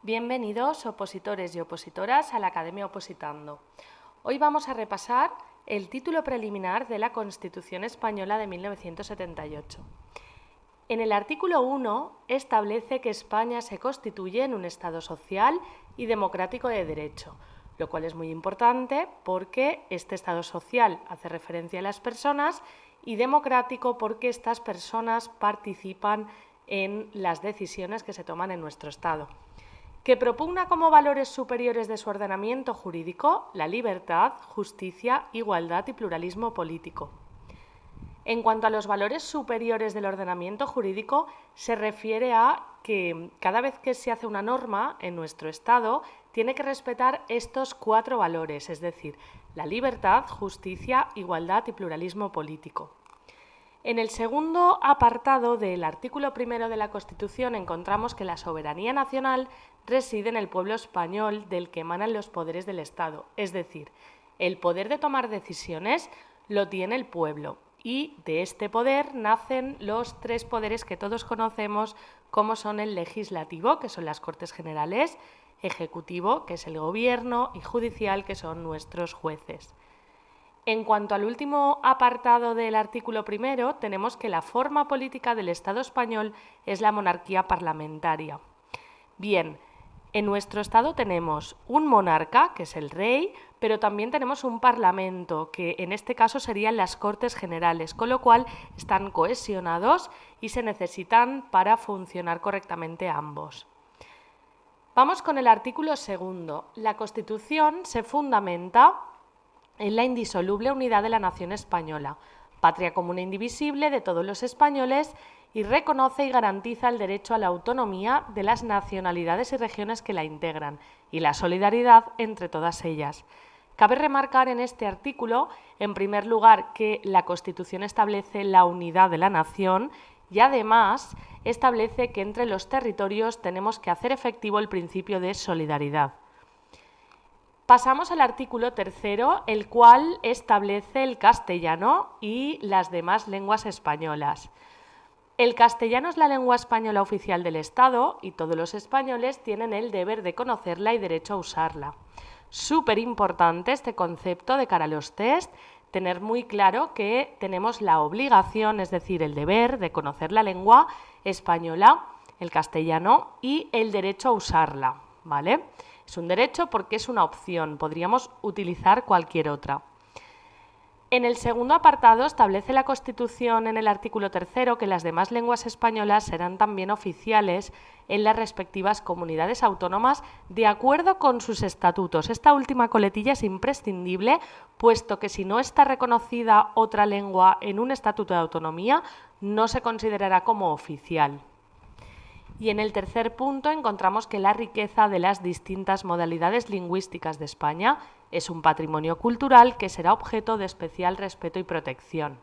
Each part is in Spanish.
Bienvenidos opositores y opositoras a la Academia Opositando. Hoy vamos a repasar el título preliminar de la Constitución Española de 1978. En el artículo 1 establece que España se constituye en un Estado social y democrático de derecho, lo cual es muy importante porque este Estado social hace referencia a las personas y democrático porque estas personas participan en las decisiones que se toman en nuestro Estado. Que propugna como valores superiores de su ordenamiento jurídico la libertad, justicia, igualdad y pluralismo político. En cuanto a los valores superiores del ordenamiento jurídico, se refiere a que cada vez que se hace una norma en nuestro Estado, tiene que respetar estos 4 valores, es decir, la libertad, justicia, igualdad y pluralismo político. En el segundo apartado del artículo 1 de la Constitución encontramos que la soberanía nacional reside en el pueblo español del que emanan los poderes del Estado, es decir, el poder de tomar decisiones lo tiene el pueblo y de este poder nacen los 3 poderes que todos conocemos como son el legislativo, que son las Cortes Generales, ejecutivo, que es el gobierno, y judicial, que son nuestros jueces. En cuanto al último apartado del artículo 1, tenemos que la forma política del Estado español es la monarquía parlamentaria. Bien, en nuestro Estado tenemos un monarca, que es el rey, pero también tenemos un parlamento, que en este caso serían las Cortes Generales, con lo cual están cohesionados y se necesitan para funcionar correctamente ambos. Vamos con el artículo 2. La Constitución se fundamenta en la indisoluble unidad de la nación española, patria común e indivisible de todos los españoles, y reconoce y garantiza el derecho a la autonomía de las nacionalidades y regiones que la integran, y la solidaridad entre todas ellas. Cabe remarcar en este artículo, en primer lugar, que la Constitución establece la unidad de la nación y además establece que entre los territorios tenemos que hacer efectivo el principio de solidaridad. Pasamos al artículo 3, el cual establece el castellano y las demás lenguas españolas. El castellano es la lengua española oficial del Estado y todos los españoles tienen el deber de conocerla y derecho a usarla. Súper importante este concepto de cara a los test, tener muy claro que tenemos la obligación, es decir, el deber de conocer la lengua española, el castellano, y el derecho a usarla, ¿vale? Es un derecho porque es una opción, podríamos utilizar cualquier otra. En el segundo apartado establece la Constitución en el artículo 3 que las demás lenguas españolas serán también oficiales en las respectivas comunidades autónomas de acuerdo con sus estatutos. Esta última coletilla es imprescindible, puesto que si no está reconocida otra lengua en un estatuto de autonomía, no se considerará como oficial. Y en el tercer punto encontramos que la riqueza de las distintas modalidades lingüísticas de España es un patrimonio cultural que será objeto de especial respeto y protección.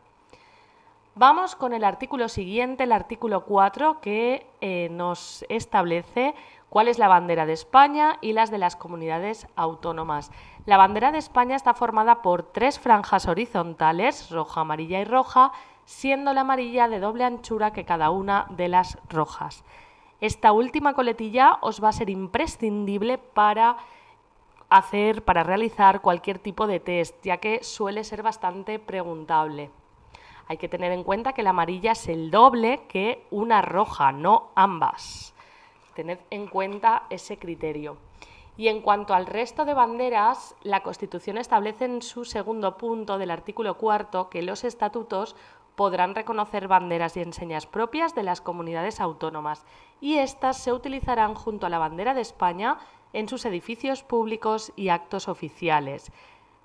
Vamos con el artículo siguiente, el artículo 4, que nos establece cuál es la bandera de España y las de las comunidades autónomas. La bandera de España está formada por 3 franjas horizontales, roja, amarilla y roja, siendo la amarilla de doble anchura que cada una de las rojas. Esta última coletilla os va a ser imprescindible para realizar cualquier tipo de test, ya que suele ser bastante preguntable. Hay que tener en cuenta que la amarilla es el doble que una roja, no ambas. Tened en cuenta ese criterio. Y en cuanto al resto de banderas, la Constitución establece en su segundo punto del artículo 4 que los estatutos podrán reconocer banderas y enseñas propias de las comunidades autónomas y éstas se utilizarán junto a la bandera de España en sus edificios públicos y actos oficiales.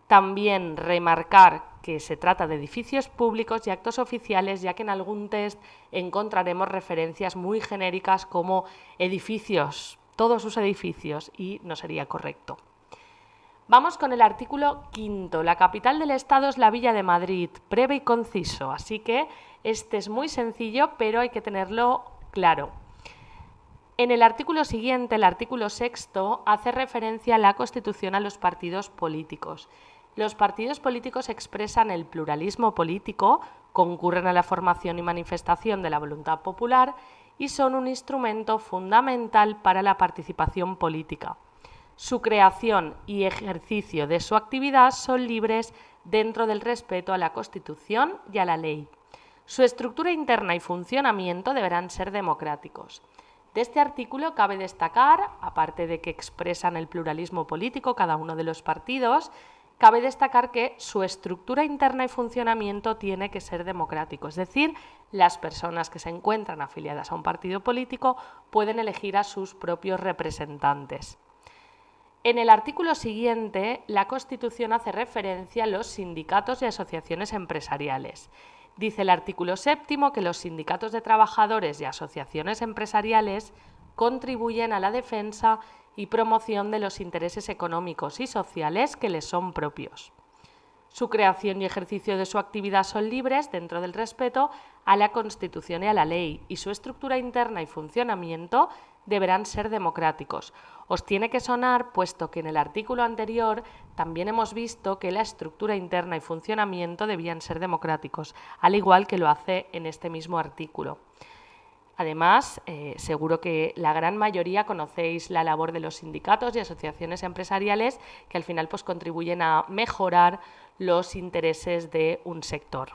También remarcar que se trata de edificios públicos y actos oficiales, ya que en algún test encontraremos referencias muy genéricas como edificios, todos sus edificios, y no sería correcto. Vamos con el artículo 5. La capital del Estado es la Villa de Madrid, breve y conciso, así que este es muy sencillo, pero hay que tenerlo claro. En el artículo siguiente, el artículo 6, hace referencia a la Constitución a los partidos políticos. Los partidos políticos expresan el pluralismo político, concurren a la formación y manifestación de la voluntad popular y son un instrumento fundamental para la participación política. Su creación y ejercicio de su actividad son libres dentro del respeto a la Constitución y a la ley. Su estructura interna y funcionamiento deberán ser democráticos. De este artículo cabe destacar, aparte de que expresan el pluralismo político cada uno de los partidos, cabe destacar que su estructura interna y funcionamiento tiene que ser democrático, es decir, las personas que se encuentran afiliadas a un partido político pueden elegir a sus propios representantes. En el artículo siguiente, la Constitución hace referencia a los sindicatos y asociaciones empresariales. Dice el artículo 7 que los sindicatos de trabajadores y asociaciones empresariales contribuyen a la defensa y promoción de los intereses económicos y sociales que les son propios. Su creación y ejercicio de su actividad son libres dentro del respeto a la Constitución y a la ley, y su estructura interna y funcionamiento deberán ser democráticos. Os tiene que sonar, puesto que en el artículo anterior también hemos visto que la estructura interna y funcionamiento debían ser democráticos, al igual que lo hace en este mismo artículo. Además, seguro que la gran mayoría conocéis la labor de los sindicatos y asociaciones empresariales que al final pues, contribuyen a mejorar los intereses de un sector.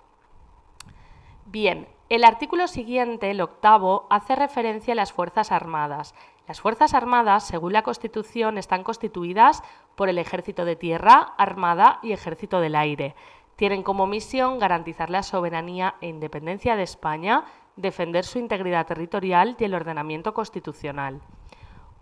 Bien, el artículo siguiente, el 8º, hace referencia a las Fuerzas Armadas. Las Fuerzas Armadas, según la Constitución, están constituidas por el Ejército de Tierra, Armada y Ejército del Aire. Tienen como misión garantizar la soberanía e independencia de España, defender su integridad territorial y el ordenamiento constitucional.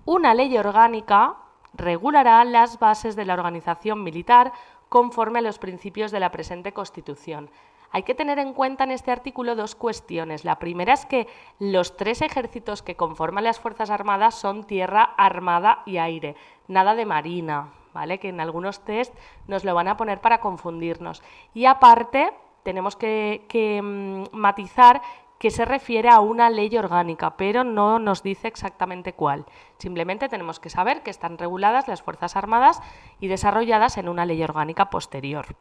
Una ley orgánica regulará las bases de la organización militar conforme a los principios de la presente Constitución. Hay que tener en cuenta en este artículo dos cuestiones. La primera es que los 3 ejércitos que conforman las Fuerzas Armadas son tierra, armada y aire, nada de marina, ¿vale? Que en algunos test nos lo van a poner para confundirnos. Y aparte, tenemos que matizar que se refiere a una ley orgánica, pero no nos dice exactamente cuál. Simplemente tenemos que saber que están reguladas las Fuerzas Armadas y desarrolladas en una ley orgánica posterior.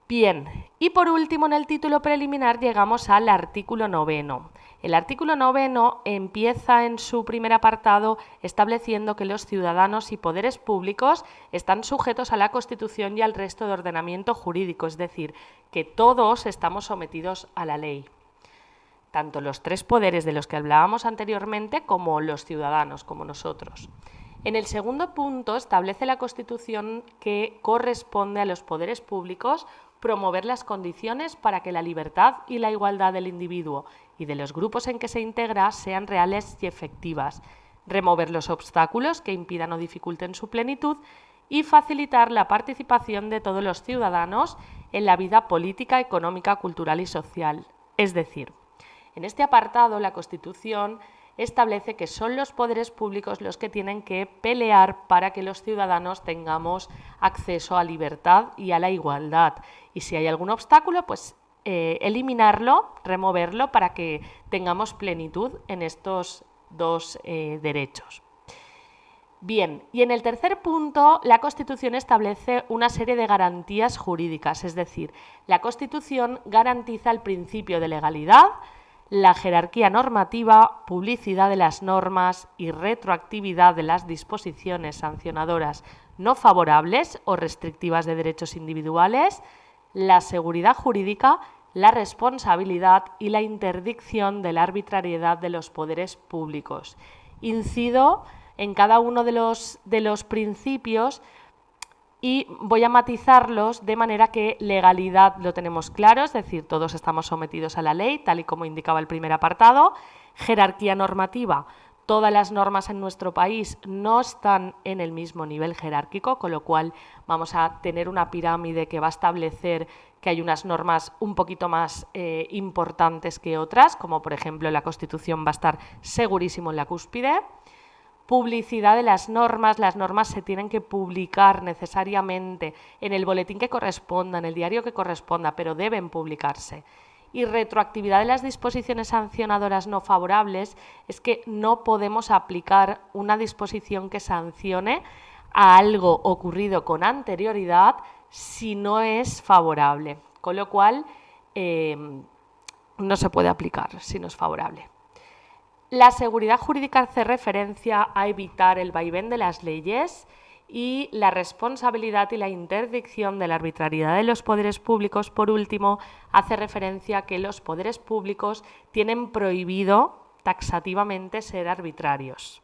Bien, y por último en el título preliminar llegamos al artículo 9. El artículo 9 empieza en su primer apartado estableciendo que los ciudadanos y poderes públicos están sujetos a la Constitución y al resto de ordenamiento jurídico, es decir, que todos estamos sometidos a la ley. Tanto los 3 poderes de los que hablábamos anteriormente como los ciudadanos, como nosotros. En el segundo punto establece la Constitución que corresponde a los poderes públicos promover las condiciones para que la libertad y la igualdad del individuo y de los grupos en que se integra sean reales y efectivas, remover los obstáculos que impidan o dificulten su plenitud y facilitar la participación de todos los ciudadanos en la vida política, económica, cultural y social. Es decir, en este apartado la Constitución establece que son los poderes públicos los que tienen que pelear para que los ciudadanos tengamos acceso a libertad y a la igualdad. Y si hay algún obstáculo, pues eliminarlo, removerlo para que tengamos plenitud en estos 2 derechos. Bien, y en el tercer punto, la Constitución establece una serie de garantías jurídicas, es decir, la Constitución garantiza el principio de legalidad, la jerarquía normativa, publicidad de las normas y retroactividad de las disposiciones sancionadoras no favorables o restrictivas de derechos individuales, la seguridad jurídica, la responsabilidad y la interdicción de la arbitrariedad de los poderes públicos. Incido en cada uno de los principios y voy a matizarlos de manera que legalidad lo tenemos claro, es decir, todos estamos sometidos a la ley, tal y como indicaba el primer apartado. Jerarquía normativa, todas las normas en nuestro país no están en el mismo nivel jerárquico, con lo cual vamos a tener una pirámide que va a establecer que hay unas normas un poquito más importantes que otras, como por ejemplo la Constitución va a estar segurísimo en la cúspide. Publicidad de las normas se tienen que publicar necesariamente en el boletín que corresponda, en el diario que corresponda, pero deben publicarse. Y retroactividad de las disposiciones sancionadoras no favorables es que no podemos aplicar una disposición que sancione a algo ocurrido con anterioridad si no es favorable, con lo cual no se puede aplicar si no es favorable. La seguridad jurídica hace referencia a evitar el vaivén de las leyes y la responsabilidad y la interdicción de la arbitrariedad de los poderes públicos, por último, hace referencia a que los poderes públicos tienen prohibido taxativamente ser arbitrarios.